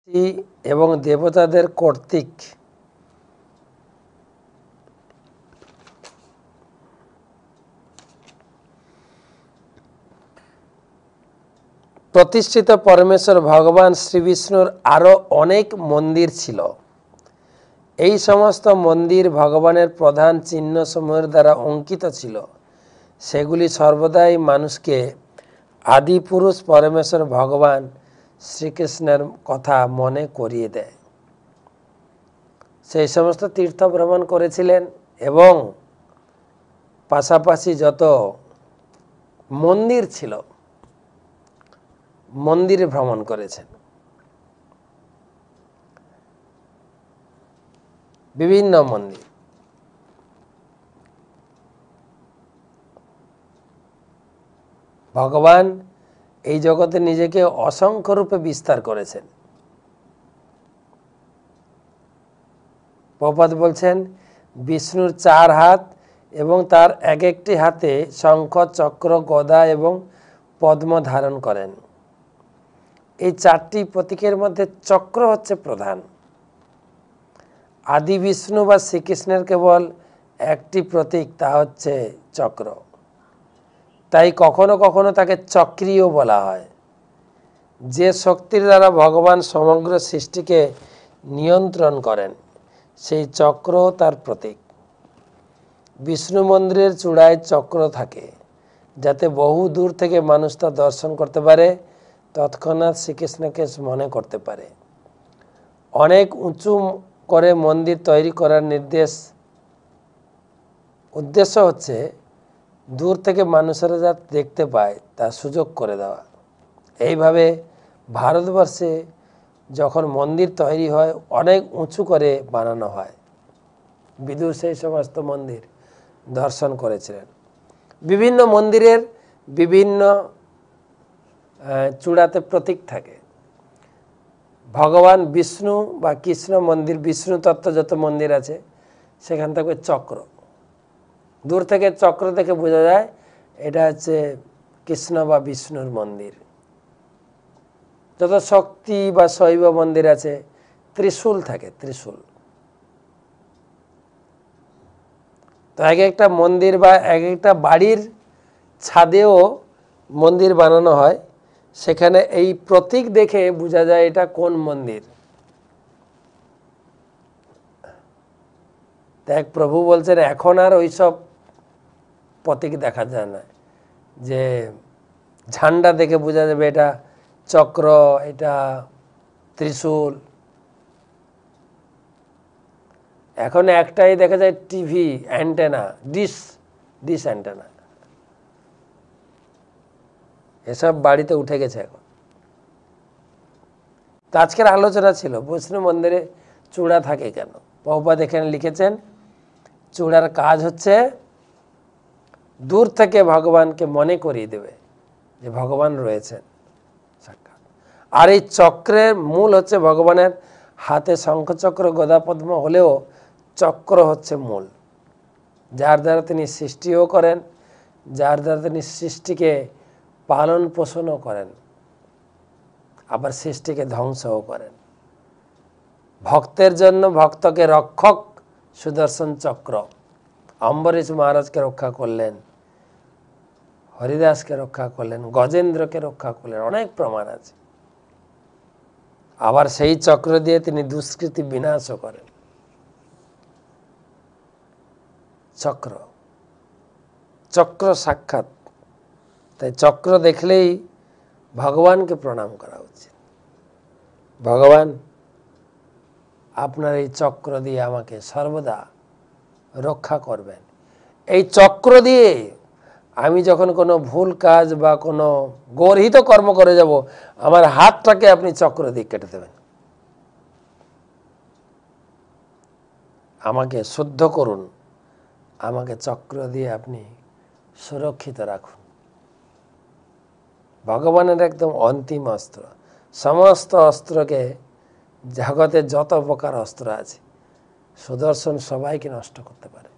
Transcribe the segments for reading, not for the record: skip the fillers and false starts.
এবং দেবতাদের কর্তৃক প্রতিষ্ঠিত পরমেশ্বর ভগবান শ্রীবিষ্ণুর আরও অনেক মন্দির ছিল। এই সমস্ত মন্দির ভগবানের প্রধান চিহ্নসমূহের দ্বারা অঙ্কিত ছিল। সেগুলি সর্বদাই মানুষকে আদিপুরুষ পরমেশ্বর ভগবান শ্রীকৃষ্ণের কথা মনে করিয়ে দেয়। সেই সমস্ত তীর্থ ভ্রমণ করেছিলেন এবং পাশাপাশি যত মন্দির ছিল মন্দিরে ভ্রমণ করেছেন। বিভিন্ন মন্দির ভগবান এই জগতে নিজেকে অসংখ্য রূপে বিস্তার করেছেন। প্রভুপাদ বলছেন বিষ্ণুর 4 হাত এবং তার এক একটি হাতে শঙ্খ, চক্র, গদা এবং পদ্ম ধারণ করেন। এই 4টি প্রতীকের মধ্যে চক্র হচ্ছে প্রধান। আদি বিষ্ণু বা শ্রীকৃষ্ণের কেবল একটি প্রতীক, তা হচ্ছে চক্র। তাই কখনো কখনো তাকে চক্রীয় বলা হয়। যে শক্তির দ্বারা ভগবান সমগ্র সৃষ্টিকে নিয়ন্ত্রণ করেন সেই চক্র তার প্রতীক। বিষ্ণু মন্দিরের চূড়ায় চক্র থাকে যাতে বহু দূর থেকে মানুষ তা দর্শন করতে পারে, তৎক্ষণাৎ শ্রীকৃষ্ণকে মনে করতে পারে। অনেক উঁচু করে মন্দির তৈরি করার উদ্দেশ্য হচ্ছে দূর থেকে মানুষেরা যা দেখতে পায় তার সুযোগ করে দেওয়া। এইভাবে ভারতবর্ষে যখন মন্দির তৈরি হয় অনেক উঁচু করে বানানো হয়। বিদুর সেই সমস্ত মন্দির দর্শন করেছিলেন। বিভিন্ন মন্দিরের বিভিন্ন চূড়াতে প্রতীক থাকে। ভগবান বিষ্ণু বা কৃষ্ণ মন্দির, বিষ্ণু তত্ত্ব যত মন্দির আছে সেখান থেকে চক্র, দূর থেকে চক্র দেখে বোঝা যায় এটা হচ্ছে কৃষ্ণ বা বিষ্ণুর মন্দির। যত শক্তি বা শৈব মন্দির আছে ত্রিশূল থাকে, ত্রিশূল। তো এক একটা মন্দির বা এক একটা বাড়ির ছাদেও মন্দির বানানো হয়, সেখানে এই প্রতীক দেখে বোঝা যায় এটা কোন মন্দির। দেখ প্রভু বলছেন এখন আর ওইসব প্রতীক দেখা যায় না, যে ঝান্ডা দেখে বোঝা যাবে এটা চক্র, এটা ত্রিশূল। এখন একটাই দেখা যায় টিভি অ্যান্টেনা, ডিশ অ্যান্টেনা, এসব বাড়িতে উঠে গেছে এখন। তো আজকের আলোচনা ছিল বৈষ্ণব মন্দিরে চূড়া থাকে কেন। প্রভুপাদ এখানে লিখেছেন চূড়ার কাজ হচ্ছে দূর থেকে ভগবানকে মনে করিয়ে দেবে যে ভগবান রয়েছেন সাক্ষাৎ। আর এই চক্রের মূল হচ্ছে ভগবানের হাতে শঙ্খচক্র গদা পদ্ম হলেও চক্র হচ্ছে মূল, যার দ্বারা তিনি সৃষ্টিও করেন, যার দ্বারা তিনি সৃষ্টিকে পালন পোষণও করেন, আবার সৃষ্টিকে ধ্বংসও করেন। ভক্তের জন্য ভক্তকে রক্ষক সুদর্শন চক্র। অম্বরীশ মহারাজকে রক্ষা করলেন, হরিদাসকে রক্ষা করলেন, গজেন্দ্রকে রক্ষা করলেন, অনেক প্রমাণ আছে। আবার সেই চক্র দিয়ে তিনি দুষ্কৃতি বিনাশও করেন। চক্র, চক্র সাক্ষাৎ। তাই চক্র দেখলেই ভগবানকে প্রণাম করা উচিত। ভগবান আপনার এই চক্র দিয়ে আমাকে সর্বদা রক্ষা করবেন। এই চক্র দিয়ে আমি যখন কোনো ভুল কাজ বা কোনো গর্হিত কর্ম করে যাব, আমার হাতটাকে আপনি চক্র দিয়ে কেটে দেবেন। আমাকে শুদ্ধ করুন, আমাকে চক্র দিয়ে আপনি সুরক্ষিত রাখুন। ভগবানের একদম অন্তিম অস্ত্র। সমস্ত অস্ত্রকে, জগতে যত প্রকার অস্ত্র আছে সুদর্শন সবাইকে নষ্ট করতে পারে।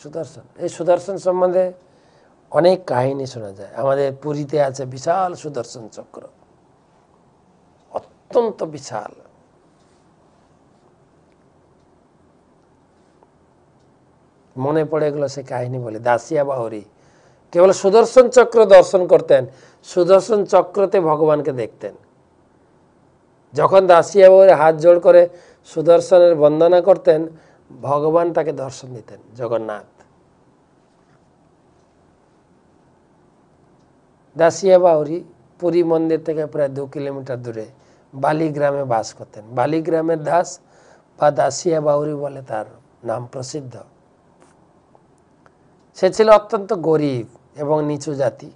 সুদর্শন, এই সুদর্শন সম্বন্ধে অনেক কাহিনী শোনা যায়। আমাদের পুরীতে আছে বিশাল সুদর্শন চক্র, অত্যন্ত বিশাল। মনে পড়ে এগুলো, সে কাহিনী বলে। দাসিয়া বাউরি কেবল সুদর্শন চক্র দর্শন করতেন, সুদর্শন চক্রতে ভগবানকে দেখতেন। যখন দাসিয়া বাউরি হাত জোড় করে সুদর্শনের বন্দনা করতেন, ভগবান তাকে দর্শন দিতেন, জগন্নাথ। দাসিয়া বাউরি পুরী মন্দির থেকে প্রায় 2 কিলোমিটার দূরে বালিগ্রামে বাস করতেন। বালিগ্রামের দাস বা দাসিয়া বাউরি বলে তার নাম প্রসিদ্ধ। সে ছিল অত্যন্ত গরিব এবং নিচু জাতি,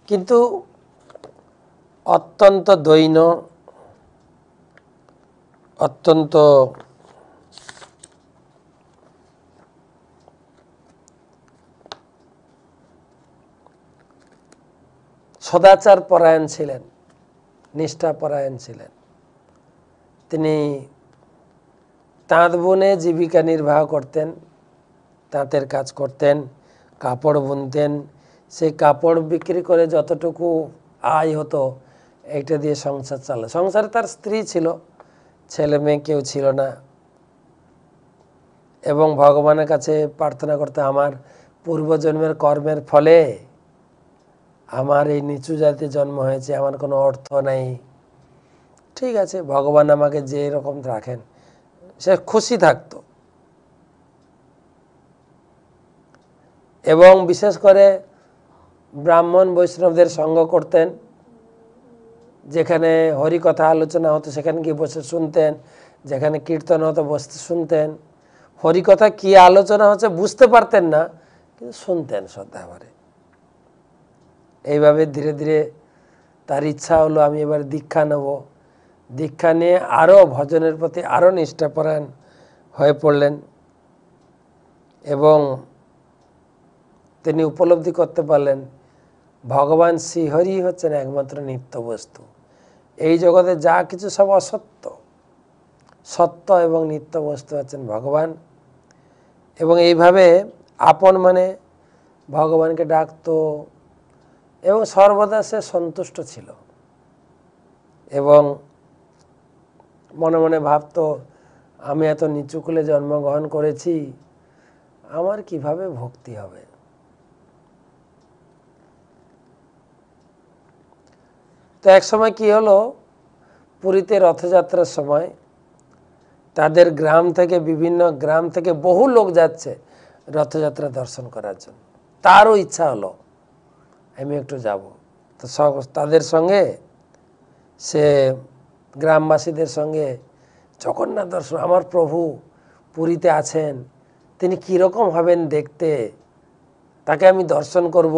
কিন্তু অত্যন্ত দৈন্য, অত্যন্ত সদাচার পরায়ণ ছিলেন, নিষ্ঠা পরায়ণ ছিলেন। তিনি তাঁত বুনে জীবিকা নির্বাহ করতেন, তাঁতের কাজ করতেন, কাপড় বুনতেন। সেই কাপড় বিক্রি করে যতটুকু আয় হতো, এইটা দিয়ে সংসার চালায়। সংসারে তার স্ত্রী ছিল, ছেলে মেয়ে কেউ ছিল না। এবং ভগবানের কাছে প্রার্থনা করতে, আমার পূর্বজন্মের কর্মের ফলে আমার এই নিচু জাতির জন্ম হয়েছে, আমার কোনো অর্থ নেই, ঠিক আছে, ভগবান আমাকে যে রকম রাখেন, সে খুশি থাকতো। এবং বিশেষ করে ব্রাহ্মণ বৈষ্ণবদের সঙ্গ করতেন, যেখানে হরিকথা আলোচনা হতো সেখানে গিয়ে বসে শুনতেন, যেখানে কীর্তন হতো বসতে শুনতেন। হরিকথা কি আলোচনা হচ্ছে বুঝতে পারতেন না, কিন্তু শুনতেন শ্রদ্ধা ভরে। এইভাবে ধীরে ধীরে তার ইচ্ছা হলো আমি এবার দীক্ষা নেব। দীক্ষা নিয়ে আরও ভজনের প্রতি আরও নিষ্ঠাপরায়ণ হয়ে পড়লেন এবং তিনি উপলব্ধি করতে পারলেন ভগবান শ্রীহরি হচ্ছেন একমাত্র নিত্য বস্তু। এই জগতে যা কিছু সব অসত্য, সত্য এবং নিত্য বস্তু হচ্ছেন ভগবান। এবং এইভাবে আপন মানে ভগবানকে ডাকতো এবং সর্বদা সে সন্তুষ্ট ছিল। এবং মনে মনে ভাবতো, আমি এত নিচু কুলে জন্মগ্রহণ করেছি, আমার কিভাবে ভক্তি হবে। তো এক সময় কি হলো, পুরীতে রথযাত্রার সময় তাদের গ্রাম থেকে, বিভিন্ন গ্রাম থেকে বহু লোক যাচ্ছে রথযাত্রা দর্শন করার জন্য। তারও ইচ্ছা হলো আমি একটু যাব। তো তাদের সঙ্গে, সে গ্রামবাসীদের সঙ্গে জগন্নাথ দর্শন, আমার প্রভু পুরীতে আছেন, তিনি কীরকম হবেন দেখতে, তাকে আমি দর্শন করব,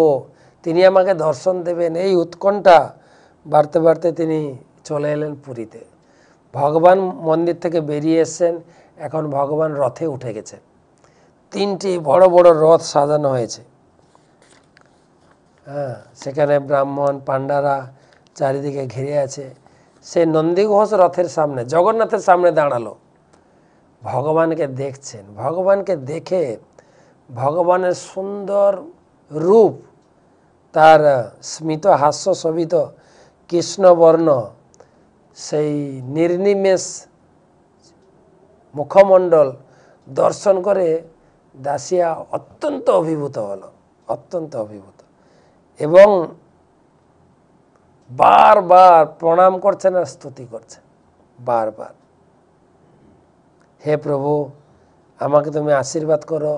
তিনি আমাকে দর্শন দেবেন, এই উৎকণ্ঠা বাড়তে বাড়তে তিনি চলে এলেন পুরীতে। ভগবান মন্দির থেকে বেরিয়ে এসছেন, এখন ভগবান রথে উঠে গেছেন। 3টি বড় বড় রথ সাজানো হয়েছে। হ্যাঁ, সেখানে ব্রাহ্মণ পাণ্ডারা চারিদিকে ঘিরে আছে। সে নন্দীঘোষ রথের সামনে, জগন্নাথের সামনে দাঁড়ালো, ভগবানকে দেখছেন। ভগবানকে দেখে ভগবানের সুন্দর রূপ, তার স্মিত হাস্য শোভিত কৃষ্ণবর্ণ, সেই নির্নিমেষ মুখমণ্ডল দর্শন করে দাসিয়া অত্যন্ত অভিভূত হলো, অত্যন্ত অভিভূত। এবং বারবার প্রণাম করছেন আর স্তুতি করছেন, বারবার, হে প্রভু, আমাকে তুমি আশীর্বাদ করো,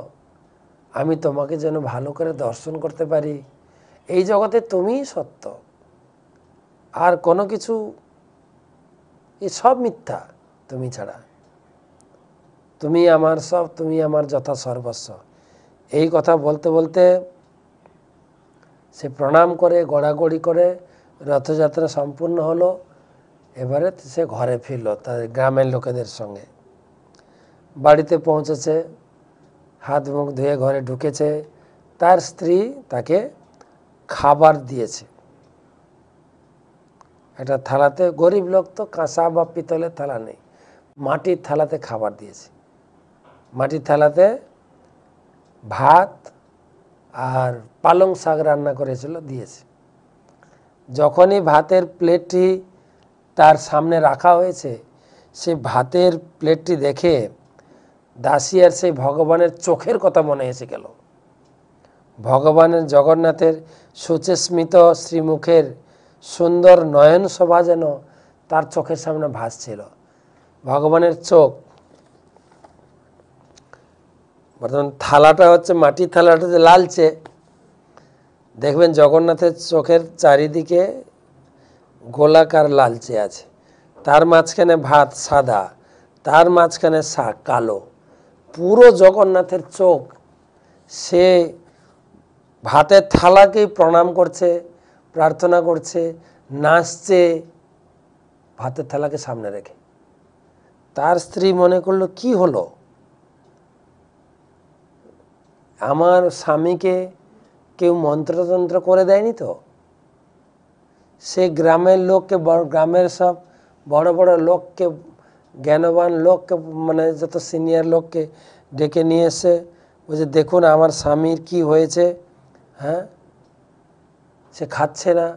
আমি তোমাকে যেন ভালো করে দর্শন করতে পারি। এই জগতে তুমিই সত্য, আর কোনো কিছু, এই সব মিথ্যা তুমি ছাড়া। তুমি আমার সব, তুমি আমার যথা সর্বস্ব। এই কথা বলতে বলতে সে প্রণাম করে, গড়াগড়ি করে রথযাত্রা সম্পূর্ণ হলো। এবারে সে ঘরে ফিরল তার গ্রামের লোকেদের সঙ্গে। বাড়িতে পৌঁছেছে, হাত মুখ ধুয়ে ঘরে ঢুকেছে, তার স্ত্রী তাকে খাবার দিয়েছে একটা থালাতে। গরিব লোক তো, কাঁসা বা পিতলের থালা নেই, মাটির থালাতে খাবার দিয়েছে। মাটির থালাতে ভাত আর পালং শাক রান্না করেছিল, দিয়েছে। যখনই ভাতের প্লেটটি তার সামনে রাখা হয়েছে, সে ভাতের প্লেটটি দেখে দাসিয়ার সেই ভগবানের চোখের কথা মনে এসে গেল। ভগবানের জগন্নাথের সুচেস্মিত শ্রীমুখের সুন্দর নয়ন শোভা যেন তার চোখের সামনে ভাসছিল। ভগবানের চোখ, বর্তমান থালাটা হচ্ছে মাটির থালাটা যে লালচে, দেখবেন জগন্নাথের চোখের চারিদিকে গোলাকার লালচে আছে, তার মাঝখানে ভাত সাদা, তার মাঝখানে শাক কালো। পুরো জগন্নাথের চোখ সে ভাতের থালাকেই প্রণাম করছে, প্রার্থনা করছে, নাচছে ভাতের থালাকে সামনে রেখে। তার স্ত্রী মনে করলো কি হলো, আমার স্বামীকে কেউ মন্ত্রতন্ত্র করে দেয়নি তো? সে গ্রামের লোককে, গ্রামের সব বড় বড় লোককে, জ্ঞানবান লোককে, মানে যত সিনিয়র লোককে ডেকে নিয়ে এসে বলছে দেখুন আমার স্বামীর কি হয়েছে। হ্যাঁ, সে খাচ্ছে না,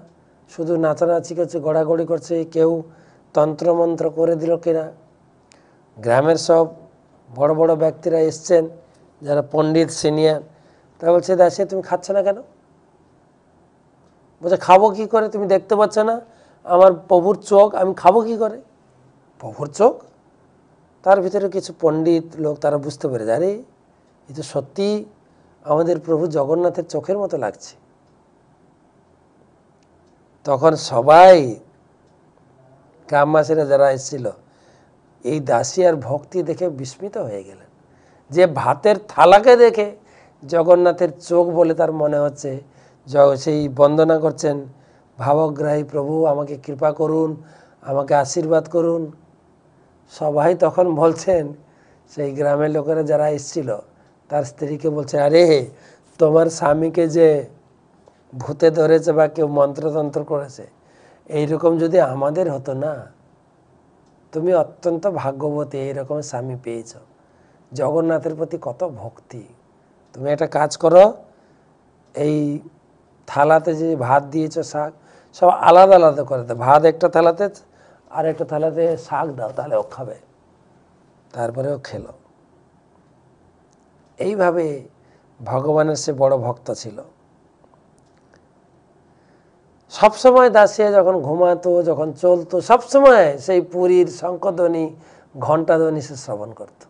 শুধু নাচানাচি করছে, গড়াগড়ি করছে, কেউ তন্ত্রমন্ত্র করে দিল কিনা। গ্রামের সব বড় বড় ব্যক্তিরা এসছেন, যারা পণ্ডিত সিনিয়র, তারা বলছে দাসে তুমি খাচ্ছ না কেন? বলছে খাবো কি করে, তুমি দেখতে পাচ্ছ না আমার প্রভুর চোখ, আমি খাবো কি করে? প্রভুর চোখ? তার ভিতরে কিছু পণ্ডিত লোক তারা বুঝতে পেরেছে, আরে এ তো সত্যি আমাদের প্রভু জগন্নাথের চোখের মতো লাগছে। তখন সবাই গ্রামবাসীরা যারা এসেছিল এই দাসিয়ার ভক্তি দেখে বিস্মিত হয়ে গেলেন, যে ভাতের থালাকে দেখে জগন্নাথের চোখ বলে তার মনে হচ্ছে। সেই বন্দনা করছেন, ভাবগ্রাহী প্রভু আমাকে কৃপা করুন, আমাকে আশীর্বাদ করুন। সবাই তখন বলছেন, সেই গ্রামের লোকেরা যারা এসেছিল তার স্ত্রীকে বলছে, আরে তোমার স্বামীকে যে ভূতে ধরেছে বা কেউ মন্ত্রতন্ত্র করেছে, এইরকম যদি আমাদের হতো না, তুমি অত্যন্ত ভাগ্যবতী, এইরকম স্বামী পেয়েছ। জগন্নাথের প্রতি কত ভক্তি। তুমি একটা কাজ করো, এই থালাতে যে ভাত দিয়েছ শাক সব আলাদা আলাদা করে দাও, ভাত একটা থালাতে আর একটা থালাতে শাক দাও, তাহলে ও খাবে। তারপরে ও খেলো। এইভাবে ভগবানের সে বড় ভক্ত ছিল। সবসময় দাসিয়া যখন ঘুমাতো, যখন চলতো, সবসময় সেই পুরীর শঙ্খধ্বনি, ঘণ্টাধ্বনি সে শ্রবণ করত।